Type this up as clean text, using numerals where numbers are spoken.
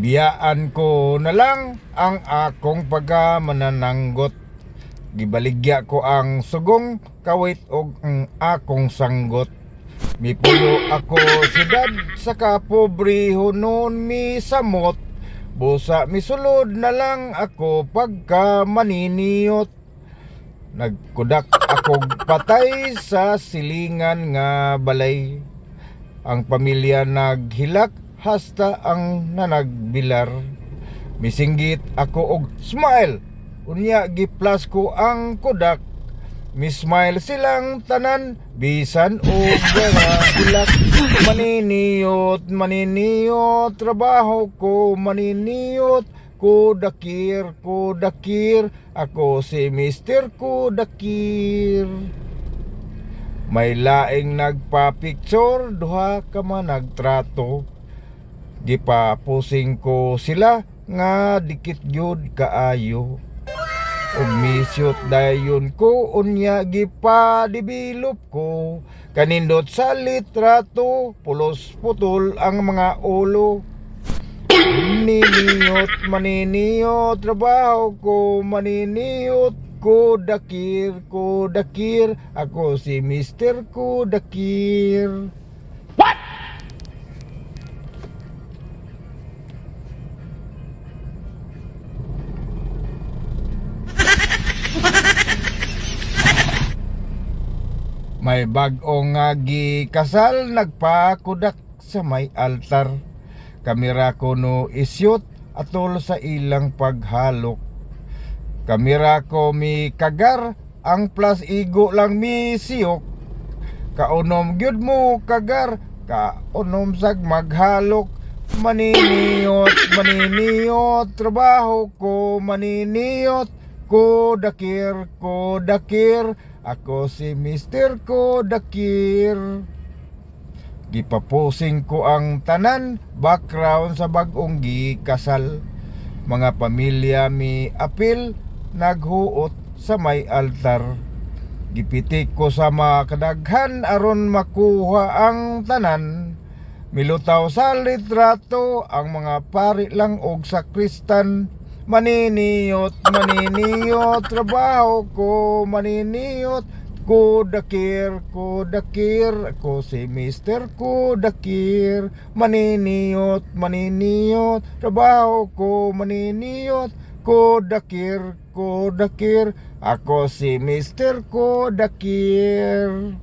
Biyaan ko na lang ang akong pagmanananggot. Gibaligya ko ang sugong kawit og ang akong sanggot. Mipuyo ako sudad sa kapobre hunon mi samot. Busa misulod na lang ako pagka maniniyot. Nagkudak akog patay sa silingan nga balay. Ang pamilya naghilak hasta ang nanagbilar. Misinggit ako og smile. Unya giplas ko ang kudak. Mismile silang tanan bisan og hilak. Maniniyot, trabaho ko maniniyot. Kudakir, ako si Mr. Kudakir. May laing nagpa-picture, duha ka man nagtrato. Gipapusing ko sila nga dikit gyud kaayo. Ug misyot dayon ko unya gipa-develop ko. Kanindot sa litrato, pulos putol ang mga ulo. Maniniyot, trabaho ko maniniyot. Kudakir, ako si Mr. Kudakir. May bag-ong nga gikasal, nagpakudak sa may altar. Kamera ko no isyot atol sa ilang paghalok. Kamera ko mi kagar, ang plus igo lang mi siyok. Kaunom gyud mo kagar, kaunom sag maghalok. Maniniyot, trabaho ko maniniyot. Kudakir, ako si Mr. Kudakir. Gipaposing ko ang tanan, background sa bag-ong gikasal. Mga pamilya mi apil, naghuot sa may altar. Gipitik ko sa mga kadaghan aron makuha ang tanan. Milutaw sa litrato ang mga pari lang og sakristan. Maniniyot, trabaho ko maniniyot. Kudakir, ako si Mr. Kudakir. Maniniyot, trabaho ko maniniyot. Kudakir, ako si Mr. Kudakir.